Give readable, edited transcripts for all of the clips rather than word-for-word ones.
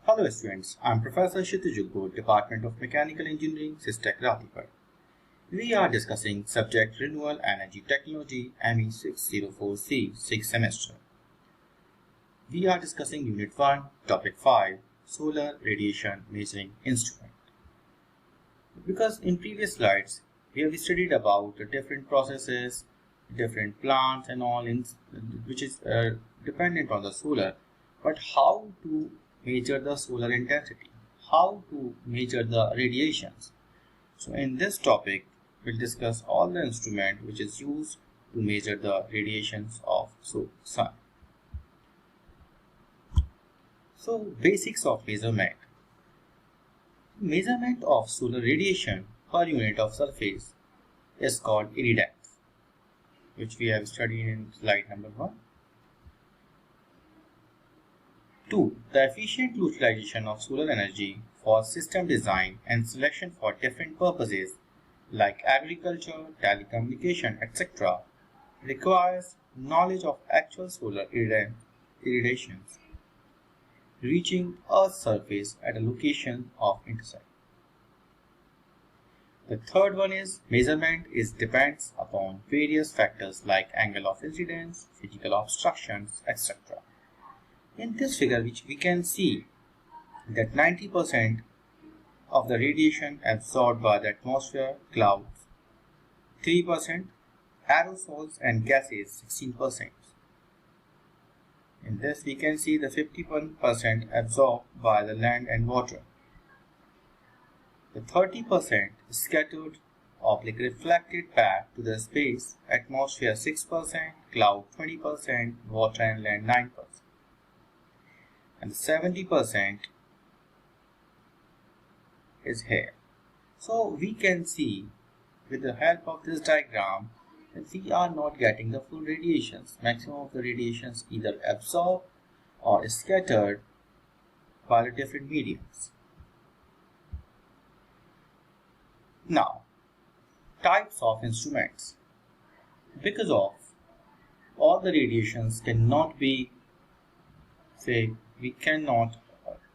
Hello students, I am Professor Kshitij Yugbodh, Department of Mechanical Engineering, SISTec-Ratibad. We are discussing subject Renewable Energy Technology ME 604C 6th semester. We are discussing Unit 1, Topic 5, Solar Radiation Measuring Instrument. Because in previous slides, we have studied about the different processes, different plants and all which is dependent on the solar, but how to measure the solar intensity, how to measure the radiations. So in this topic, we'll discuss all the instrument which is used to measure the radiations of sun. So basics of measurement. Measurement of solar radiation per unit of surface is called iridance, which we have studied in slide number 1. 2. The efficient utilization of solar energy for system design and selection for different purposes like agriculture, telecommunication, etc. requires knowledge of actual solar irradiations reaching Earth's surface at a location of intercept. The third one is measurement depends upon various factors like angle of incidence, physical obstructions, etc. In this figure, which we can see that 90% of the radiation absorbed by the atmosphere, clouds 3%, aerosols and gases 16%. In this we can see the 51% absorbed by the land and water. The 30% scattered or reflected back to the space, atmosphere 6%, cloud 20%, water and land 9%. And 70% is here. So we can see with the help of this diagram that we are not getting the full radiations. Maximum of the radiations either absorbed or scattered by the different mediums. Now, types of instruments. Because of all the radiations cannot be, we cannot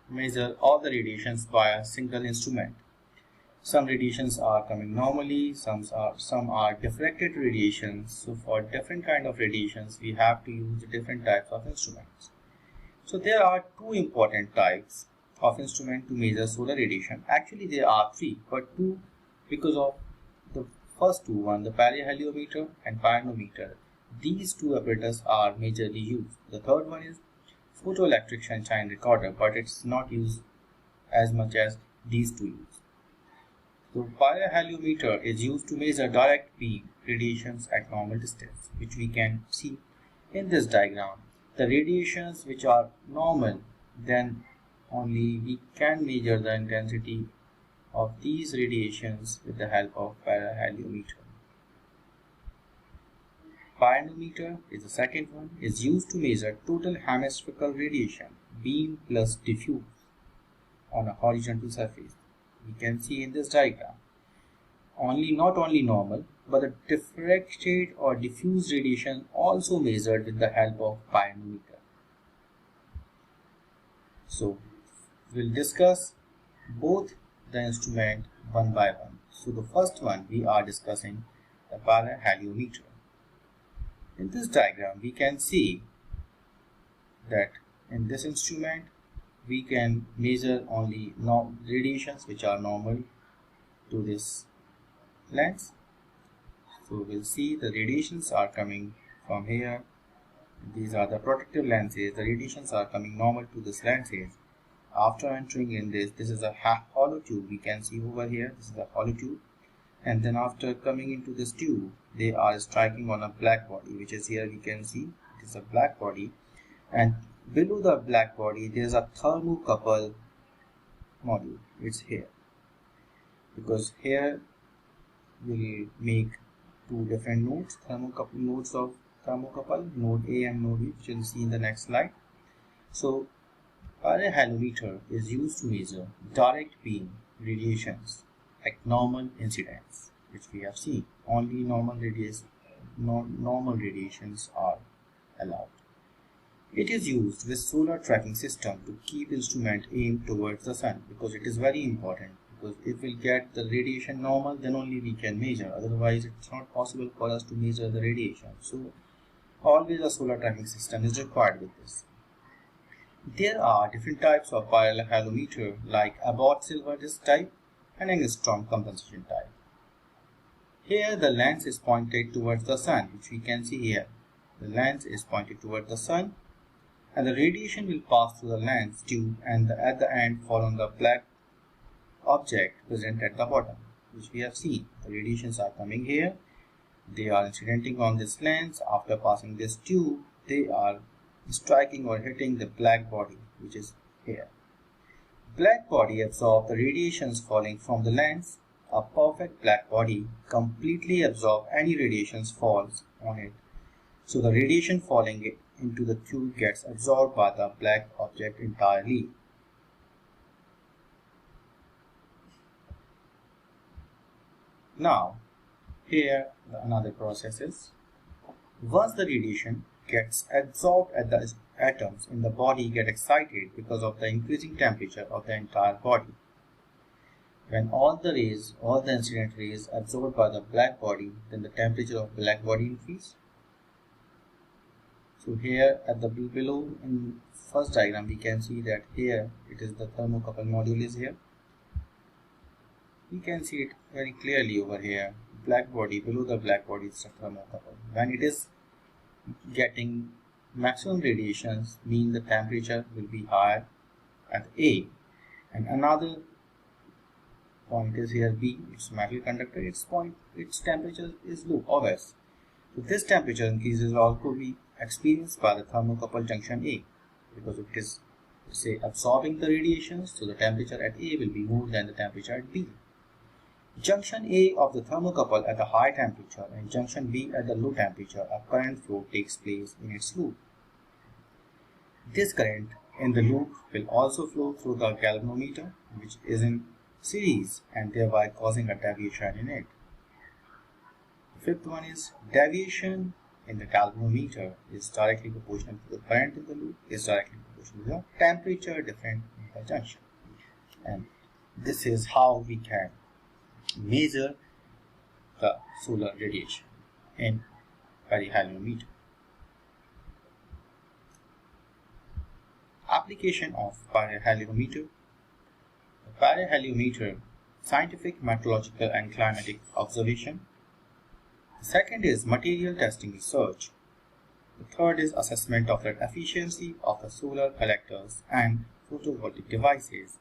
measure all the radiations by a single instrument. Some radiations are coming normally, some are diffracted radiations. So for different kind of radiations, we have to use different types of instruments. So there are two important types of instrument to measure solar radiation. Actually there are three, but two because of the first two, one the PYRHELIOMETer and PYRANOMETer. These two apparatus are majorly used. The third one is photoelectric sunshine recorder, but it's not used as much as these two use. So PYRHELIOMETer is used to measure direct beam radiations at normal distance, which we can see in this diagram. The radiations which are normal, then only we can measure the intensity of these radiations with the help of PYRHELIOMETer. PYRANOMETer is the second one, is used to measure total hemispherical radiation, beam plus diffuse, on a horizontal surface. We can see in this diagram not only normal but the diffracted or diffuse radiation also measured with the help of PYRANOMETer. So we'll discuss both the instrument one by one. So the first one we are discussing the PYRHELIOMETer. In this diagram we can see that in this instrument we can measure only radiations which are normal to this lens. So we'll see the radiations are coming from here. These are the protective lenses. The radiations are coming normal to this lenses. After entering in this is a hollow tube. We can see over here, this is a hollow tube. And then after coming into this tube, they are striking on a black body, which is here we can see it is a black body. And below the black body there is a thermocouple module. It's here because here we make two different nodes, nodes of thermocouple, node A and node B, which you will see in the next slide. So PYRHELIOMETer is used to measure direct beam radiations at normal incidence, which we have seen. Only normal radiations are allowed. It is used with solar tracking system to keep instrument aimed towards the sun, because it is very important, because if we get the radiation normal, then only we can measure, otherwise it's not possible for us to measure the radiation. So always a solar tracking system is required with this. There are different types of PYRHELIOMETER like Abbott silver disc type and angstrom compensation type. Here the lens is pointed towards the sun, which we can see here. The lens is pointed towards the sun, and the radiation will pass through the lens tube and at the end fall on the black object present at the bottom, which we have seen. The radiations are coming here, they are incidenting on this lens. After passing this tube, they are striking or hitting the black body, which is here. Black body absorbs the radiations falling from the lens. A perfect black body completely absorbs any radiations falls on it. So the radiation falling into the tube gets absorbed by the black object entirely. Now, here another process is, once the radiation gets absorbed at the atoms in the body get excited because of the increasing temperature of the entire body. When all the incident rays absorbed by the black body, then the temperature of black body increase. So here at the below in first diagram we can see that here it is the thermocouple module is here. We can see it very clearly over here. Black body, below the black body is the thermocouple. When it is getting maximum radiations, mean the temperature will be higher at A. And another point is here B, it's metal conductor, its temperature is low, obvious. So this temperature increases also be experienced by the thermocouple junction A, because if it is say absorbing the radiations, so the temperature at A will be more than the temperature at B. Junction A of the thermocouple at the high temperature and junction B at the low temperature, a current flow takes place in its loop. This current in the loop will also flow through the galvanometer, which is in series, and thereby causing a deviation in it. The fifth one is deviation in the galvanometer is directly proportional to the current in the loop, is directly proportional to the temperature difference in the junction. And this is how we can measure the solar radiation in PYRHELIOMETer. Application of PYRHELIOMETer. The PYRHELIOMETer, scientific, meteorological and climatic observation. The second is material testing research. The third is assessment of the efficiency of the solar collectors and photovoltaic devices.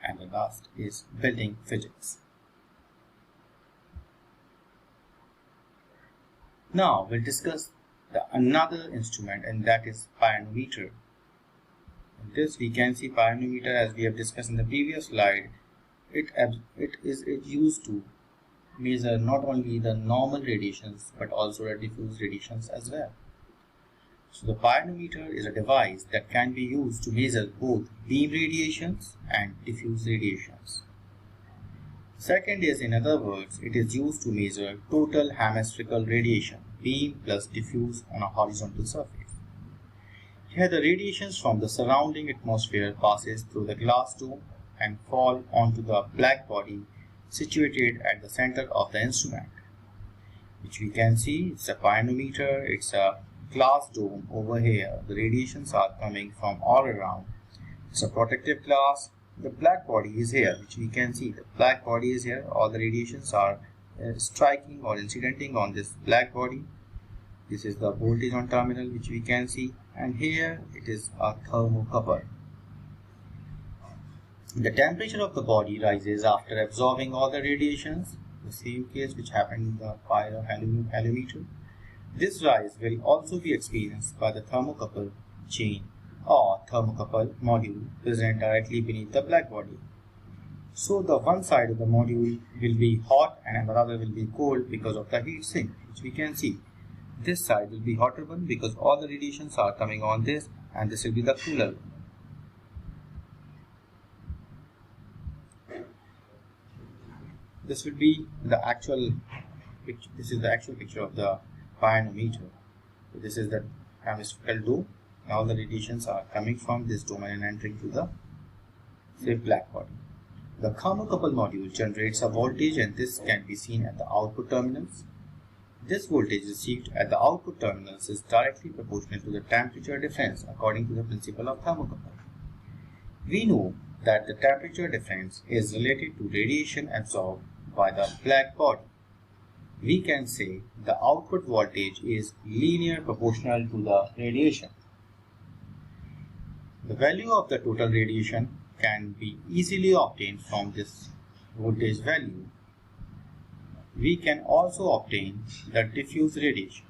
And the last is building physics. Now we'll discuss another instrument, and that is pyranometer. In this we can see pyranometer, as we have discussed in the previous slide. It is used to measure not only the normal radiations but also the diffuse radiations as well. So the pyranometer is a device that can be used to measure both beam radiations and diffuse radiations. Second is, in other words, it is used to measure total hemispherical radiation, beam plus diffuse, on a horizontal surface. Here the radiations from the surrounding atmosphere passes through the glass dome and fall onto the black body situated at the center of the instrument, which we can see. It's a pyranometer, it's a glass dome over here. The radiations are coming from all around. It's a protective glass. The black body is here, which we can see. The black body is here. All the radiations are striking or incidenting on this black body. This is the voltage on terminal, which we can see. And here it is a thermocouple. The temperature of the body rises after absorbing all the radiations, the same case which happened in the PYRHELIOMETer. This rise will also be experienced by the thermocouple chain or thermocouple module present directly beneath the black body. So the one side of the module will be hot and another will be cold because of the heat sink, which we can see. This side will be hotter one because all the radiations are coming on this, and this will be the cooler one. This will be the actual picture. This is the actual picture of the pyranometer. So this is the hemispherical dome All the radiations are coming from this domain and entering to the black body. The thermocouple module generates a voltage, and this can be seen at the output terminals. This voltage received at the output terminals is directly proportional to the temperature difference according to the principle of thermocouple. We know that the temperature difference is related to radiation absorbed by the black body. We can say the output voltage is linear proportional to the radiation. The value of the total radiation can be easily obtained from this voltage value. We can also obtain the diffuse radiation.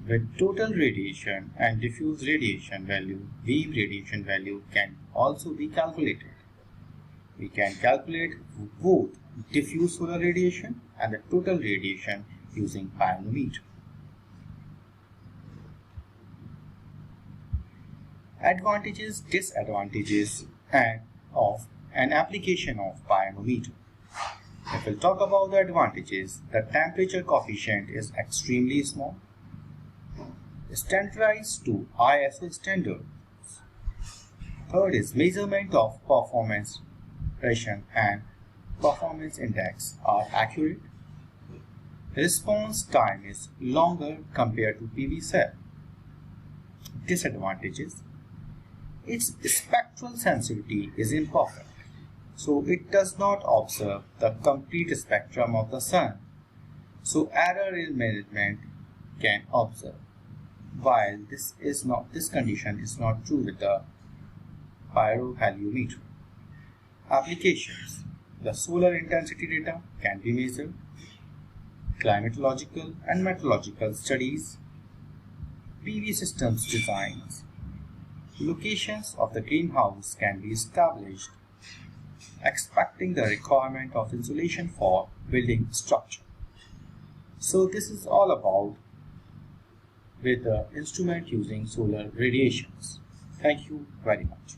With total radiation and diffuse radiation value, beam radiation value can also be calculated. We can calculate both diffuse solar radiation and the total radiation using PYRANOMETer. Advantages, disadvantages of an application of PYRANOMETer. If we'll talk about the advantages, the temperature coefficient is extremely small, standardized to ISO standards. Third is measurement of performance ratio and performance index are accurate. Response time is longer compared to PV cell. Disadvantages: its spectral sensitivity is imperfect, so it does not observe the complete spectrum of the sun, so error in measurement can observe. While this condition is not true with the PYRHELIOMETer. Applications: the solar intensity data can be measured, climatological and meteorological studies, PV systems designs, locations of the greenhouse can be established, expecting the requirement of insulation for building structure. So this is all about with the instrument using solar radiations. Thank you very much.